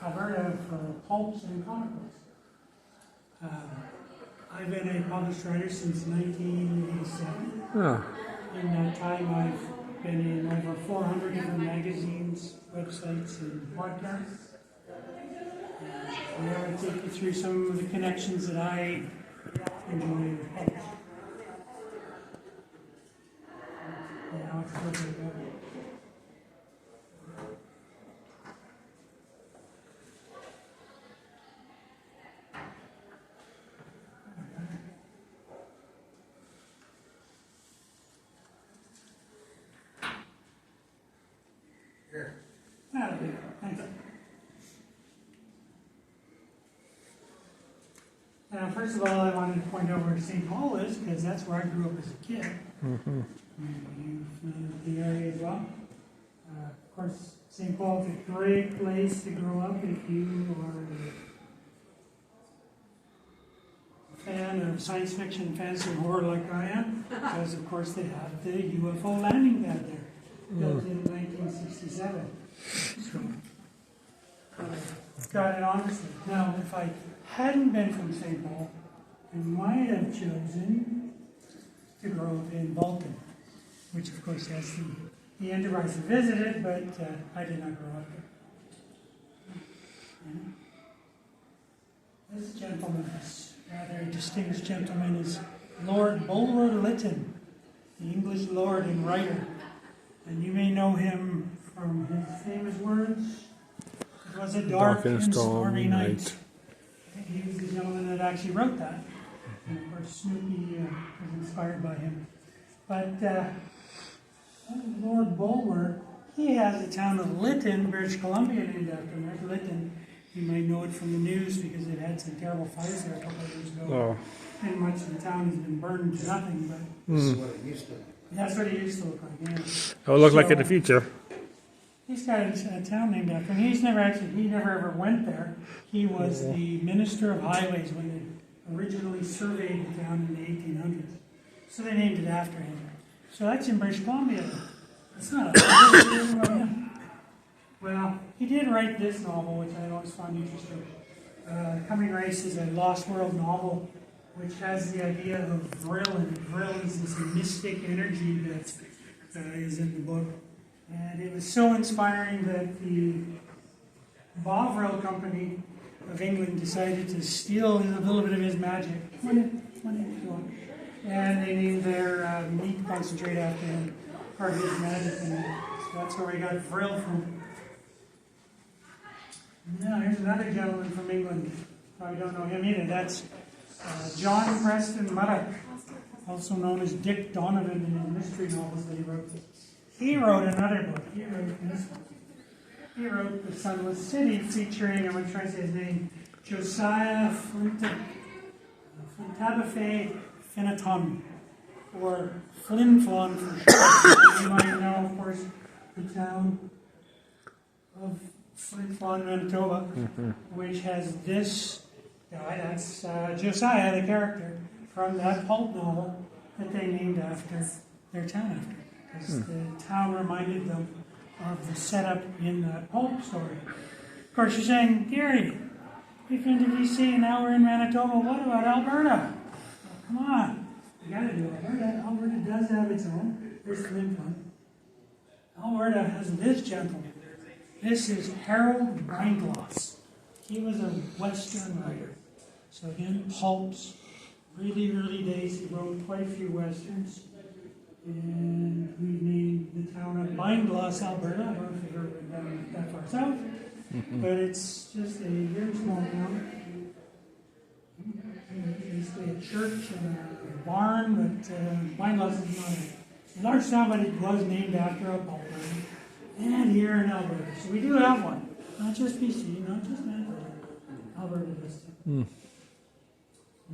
Alberta for pulps and comic books. I've been a published writer since 1987. Oh. In that time, I've been in over 400 different magazines, websites, and podcasts. And I want to take you through some of the connections that I enjoy with pulps. Now it's perfect. Here. That'll be it. Thanks. Now, first of all, I wanted to point out where St. Paul is, because that's where I grew up as a kid. Mm-hmm. You familiar with the area as well? Of course, St. Paul is a great place to grow up if you are a fan of science fiction, fantasy, and horror like I am, because of course they have the UFO landing pad there, built in 1967. So, got it honestly. Now, if I hadn't been from St. Paul, I might have chosen to grow up in Bolton, which of course has the Enterprise I visited, but I did not grow up there. Yeah. This gentleman, this rather distinguished gentleman, is Lord Bulwer Lytton, the English lord and writer. And you may know him from his famous words, "It was a dark and stormy night." He was the gentleman that actually wrote that. And of course, Snoopy was inspired by him. But Lord Bulwer, he has the town of Lytton, British Columbia, named after him. There's Lytton. You might know it from the news because it had some terrible fires there a couple of years ago. Oh. And much of the town has been burned to nothing. But This is what it used to be. that's what it used to look like, yeah. It will look like in the future. He's got a town named after him. He never ever went there. He was the Minister of Highways when they originally surveyed the town in the 1800s. So they named it after him. So that's in British Columbia. It's not a well, he did write this novel, which I always found interesting. Coming Race is a Lost World novel, which has the idea of Vril, and Vril is this mystic energy that is in the book. And it was so inspiring that the Bovril Company of England decided to steal a little bit of his magic. And they named their meat concentrate after him, part of his magic. And so that's where we got Vril from. Now, here's another gentleman from England. I don't know him either. That's John Preston Murdoch, also known as Dick Donovan in the mystery novels that he wrote. He wrote another book. He wrote this one. He wrote The Sunless City, featuring, I'm going to try to say his name, Josiah Flintabafay Finneton, or Flin Flon for short. You might know, of course, the town of Flin Flon, Manitoba, which has this guy. That's Josiah, the character from that pulp novel that they named after their town after. Because the town reminded them of the setup in that pulp story. Of course, you're saying, Gary, we've been to BC and now we're in Manitoba. What about Alberta? Well, come on. You got to do Alberta. Alberta does have its own. There's Flin. Alberta has this gentleman. This is Harold Bindloss. He was a Western writer. So again, pulps. Really early days, he wrote quite a few Westerns. And we named the town of Bindloss, Alberta. I don't know if you've ever been down that far south, but it's just a very small town. Basically a church and a barn, but Bindloss is not a large town, but it was named after a pulp mine. And here in Alberta. So we do have one. Not just BC, not just Manitoba. Alberta does too.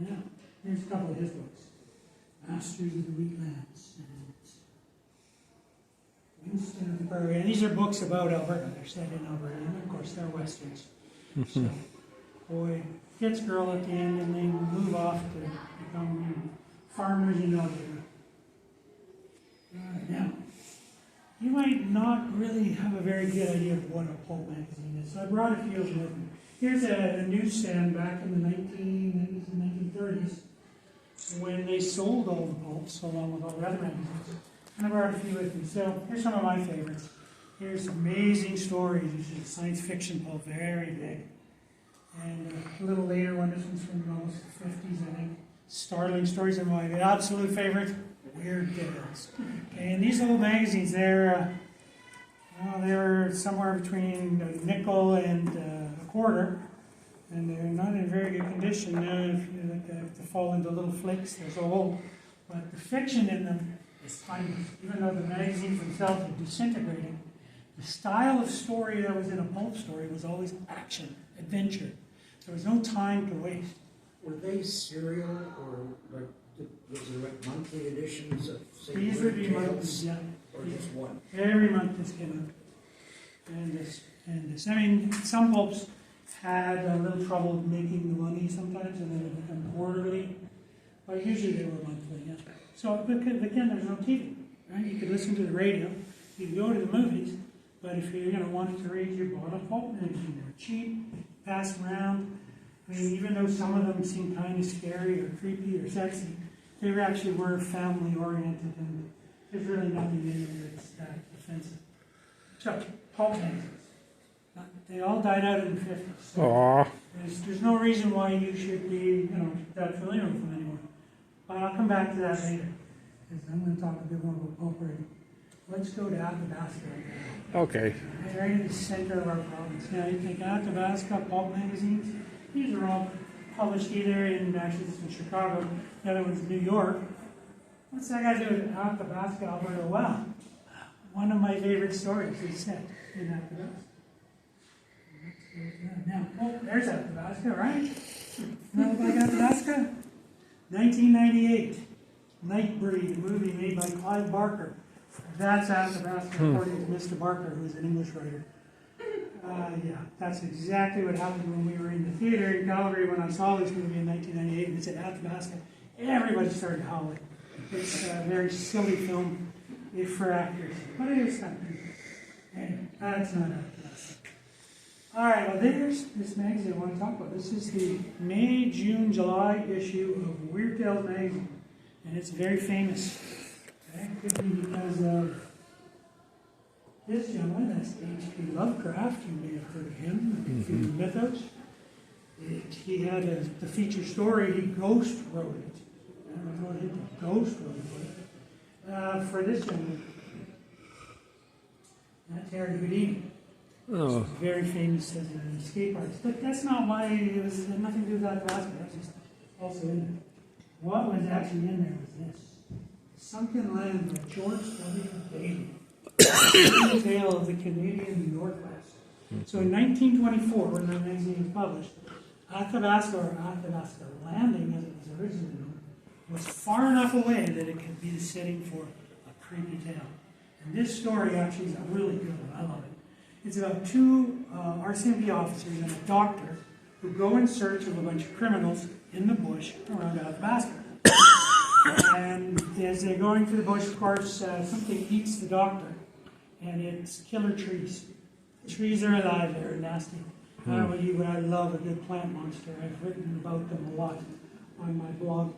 Yeah. Here's a couple of his books. Masters of the Wheatlands. And these are books about Alberta. They're set in Alberta, and of course they're westerns. So, boy gets girl at the end, and they move off to become farmers in Alberta. Now, you might not really have a very good idea of what a pulp magazine is. So I brought a few of them with me. Here's a newsstand back in the 1930s when they sold all the pulps along with all the other magazines. And I brought a few with me. So here's some of my favorites. Here's Amazing Stories, which is a science fiction pulp, very big. And a little later one, this one's from almost the 50s, I think. Startling Stories, and my absolute favorite, Weird Tales. Okay, and these old magazines, they're somewhere between a nickel and a quarter, and they're not in very good condition. If you like to fall into little flakes, they're so old. But the fiction in them is timeless. Even though the magazines themselves are disintegrating, the style of story that was in a pulp story was always action, adventure. There was no time to waste. Were they serial or like, was there like monthly editions of, say, These would be Weird monthly, Tales, yeah. or just one? Every month this came out. And this. I mean, some pulps had a little trouble making the money sometimes, and then it became quarterly. But usually they were monthly, yeah. So, but again, there's no TV, right? You could listen to the radio, you could go to the movies, but if you wanted to read, you bought a pulp magazine. They were cheap, passed around. I mean, even though some of them seemed kind of scary or creepy or sexy, they actually were family oriented, and there's really nothing in them that's that offensive. So, pulp magazines. They all died out in the 50s. So Aw. there's no reason why you should be, that familiar with them anymore. But I'll come back to that later, because I'm going to talk a bit more about pulp already. Let's go to Athabasca right now. Okay. Right in the center of our province. Now, you take Athabasca pulp magazines. These are all published either in, actually this is in Chicago, the other one's in New York. What's that got to do with Athabasca, Alberta? Well, one of my favorite stories is set in Athabasca. Now, there's Athabasca, right? Know about Athabasca? 1998, Nightbreed, a movie made by Clive Barker. That's Athabasca, according to Mr. Barker, who's an English writer. Yeah, that's exactly what happened when we were in the theater in Calgary when I saw this movie in 1998. And it said Athabasca. Everybody started howling. It's a very silly film if for actors, but it is something. Anyway, that's not Athabasca. All right, well, there's this magazine I want to talk about. This is the May, June, July issue of Weird Tales magazine, and it's very famous. Okay? Could be because of this gentleman, that's H.P. Lovecraft. You may have heard of him, the mythos. He had the feature story, he ghost wrote it. I don't know what it ghost wrote it. For this gentleman. That's Harry Houdini. Oh. Very famous as an escape artist. But that's not why it was nothing to do with Athabasca. That's just also in there. What was actually in there was this. Sunken Land by George W. Bailey. The tale of the Canadian Northwest. So in 1924, when the magazine was published, Athabasca, or Athabasca Landing, as it was originally known, was far enough away that it could be the setting for a creepy tale. And this story actually is a really good one. I love it. It's about two RCMP officers and a doctor who go in search of a bunch of criminals in the bush around Athabasca. And as they're going through the bush, of course, something eats the doctor, and it's killer trees. Trees are alive, they're nasty. I don't know about you, but I love a good plant monster. I've written about them a lot on my blog.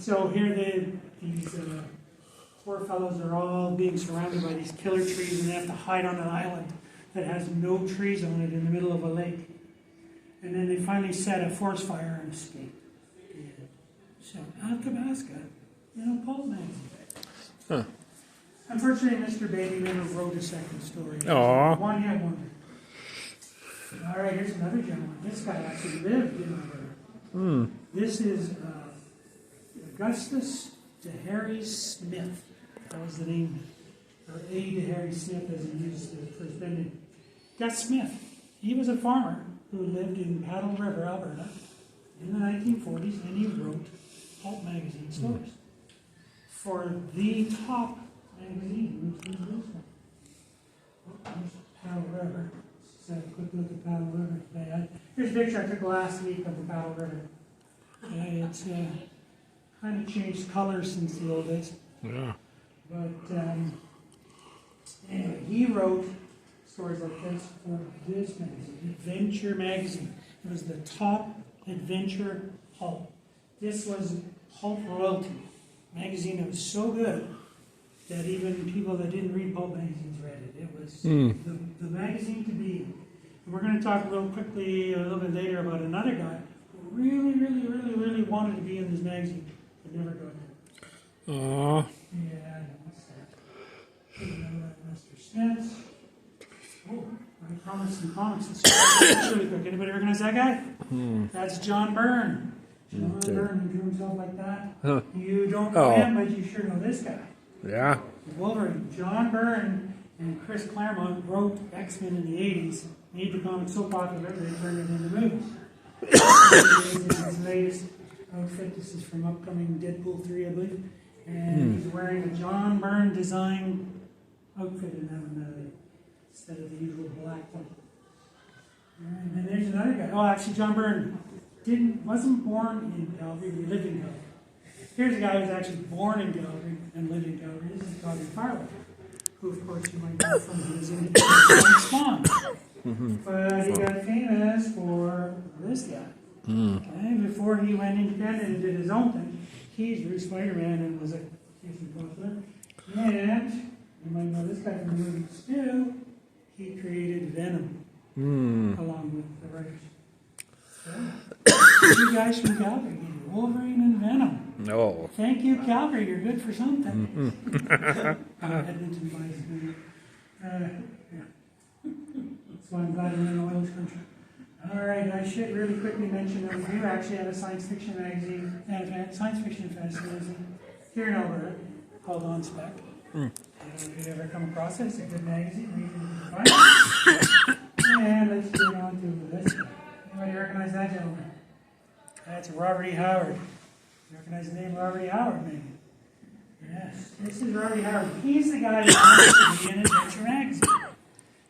So here these poor fellows are all being surrounded by these killer trees, and they have to hide on an island that has no trees on it in the middle of a lake. And then they finally set a forest fire and escape. So, Athabasca, pulp magazine. Huh. Unfortunately, Mr. Bailey never wrote a second story. Aw. One hit wonder. All right, here's another gentleman. This guy actually lived in Alberta. This is Augustus de Harry Smith. That was the name, or A. de Harry Smith as he used it for his pen name. Gus Smith. He was a farmer who lived in Paddle River, Alberta, in the 1940s, and he wrote pulp magazine stories for the top magazine, which is this one. There's Paddle River. Let's have a quick look at Paddle River today. Here's a picture I took last week of the Paddle River. It's kind of changed color since the old days. Yeah. But Anyway, he wrote stories like this for this magazine, Adventure Magazine. It was the top adventure pulp. This was pulp royalty. Magazine that was so good that even people that didn't read pulp magazines read it. It was the magazine to be. And we're going to talk real quickly a little bit later about another guy who really wanted to be in this magazine, but never got in. Aw. Yeah, what's that? Mr. Smith. Oh, I promised some comics. Really quick. Anybody recognize that guy? That's John Byrne. John Byrne, who drew himself like that. Huh. You don't know him, but you sure know this guy. Yeah. Wolverine. John Byrne and Chris Claremont wrote X-Men in the 80s, made the comic so popular they turned it into movies. This is his latest outfit. This is from upcoming Deadpool 3, I believe. And he's wearing a John Byrne design outfit in that one, instead of the usual black one. And then there's another guy. Oh, actually, John Byrne wasn't born in Calgary, he lived in Calgary. Here's a guy who was actually born in Calgary and lived in Calgary. This is Calgary Farley, who, of course, you might know from his Spawn. But he got famous for this guy. Okay, before he went independent and did his own thing, he drew Spider-Man and was a hugely popular. And you might know this guy from the movies too. He created Venom along with the writers. So, you guys from Calgary, Wolverine and Venom. No. Thank you, Calgary. You're good for something. Edmonton buys Venom. Yeah. So I'm glad I'm in the Oilers country. All right, I should really quickly mention that we do actually have a science fiction magazine, science fiction and fantasy magazine here in Alberta called On Spec. If you ever come across it, it's a good magazine. Read it, you can find it. And let's get on to this guy. Anybody recognize that gentleman? That's Robert E. Howard. You recognize the name Robert E. Howard, maybe? Yes, this is Robert E. Howard. He's the guy that wanted to be in Adventure Magazine.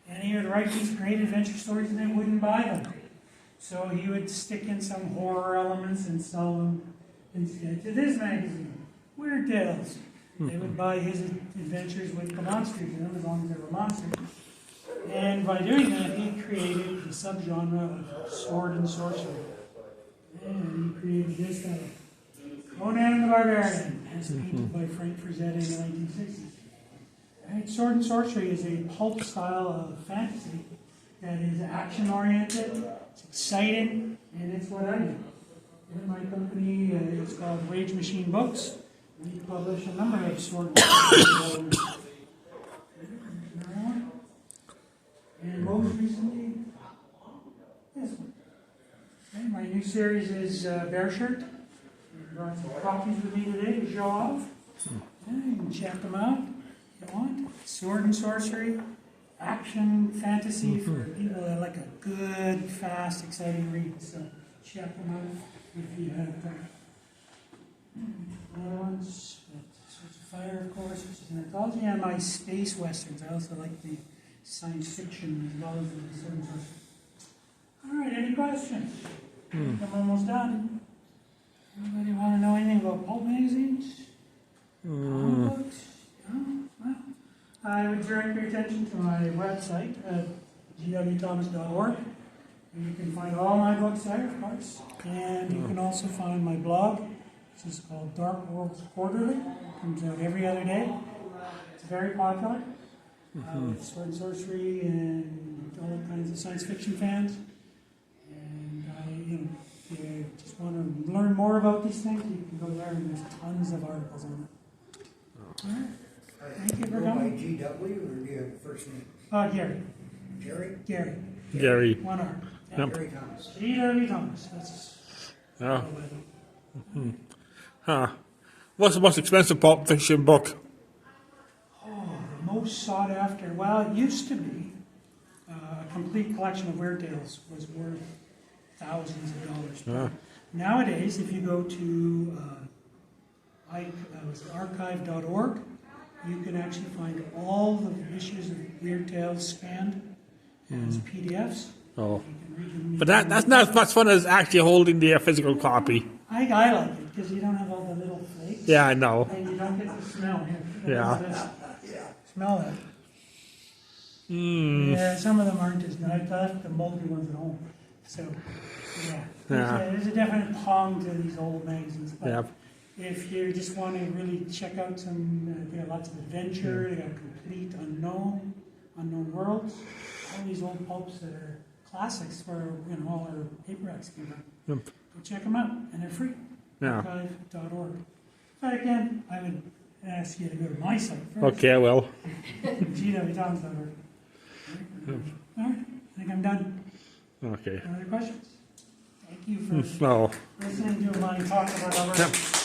And he would write these great adventure stories and they wouldn't buy them. So he would stick in some horror elements and sell them instead to this magazine, Weird Tales. They would buy his adventures with the monsters in them as long as they were monsters. And by doing that, he created the subgenre of sword and sorcery. And he created this guy, Conan the Barbarian, as painted by Frank Frazetta in the 1960s. Right? Sword and sorcery is a pulp style of fantasy that is action-oriented, it's exciting, and it's what I do. In my company, it's called Rage Machine Books. We publish a number of sword and sorcery books. And most recently, this one. Okay, my new series is Bear Shirt. I brought some copies with me today to show off. Okay, you can check them out if you want. Sword and sorcery, action, fantasy for people that like a good, fast, exciting read. So check them out if you have time. Other ones, Swords of Fire, of course, which is an anthology, and my space westerns. I also like the science fiction as well as the sword and sorcery. All right, any questions? I'm almost done. Anybody want to know anything about pulp magazines? Comic books? No? Well, I would direct your attention to my website at gwthomas.org. You can find all my books there, of course. And you can also find my blog, which is called Dark Worlds Quarterly. It comes out every other day. It's very popular with sword and sorcery and all kinds of science fiction fans. And if you just want to learn more about these things, you can go there and there's tons of articles on it. All right. Thank you for coming. GW, or do you have a first name? Gary. Jerry? Gary. Gary. One R. Yep. Gary Thomas. G.W. Thomas. That's Yeah. Huh. What's the most expensive pulp fiction book? the most sought after. Well, it used to be a complete collection of Weird Tales was worth thousands of dollars. Yeah. Nowadays, if you go to archive.org, you can actually find all the issues of Weird Tales scanned as PDFs. Oh. You can read them. But that's not as much fun as actually holding the physical copy. I like it because you don't have all the little flakes. Yeah, I know. And you don't get the smell here. Yeah. Smell that. Yeah, some of them aren't as nice. I left the moldy ones at home. So, yeah. There's a definite pong to these old magazines. But Yep. if you just want to really check out some, they got lots of adventure, they got complete unknown worlds, all these old pulps that are classics where all our paperbacks came from. Yep. Go check them out, and they're free. Yeah. Archive.org. But again, I would ask you to go to my site first. Okay, well. gwthomas.org. All right, I think I'm done. Okay. Any other questions? Thank you for No. listening to my talk about Alberta. Yep.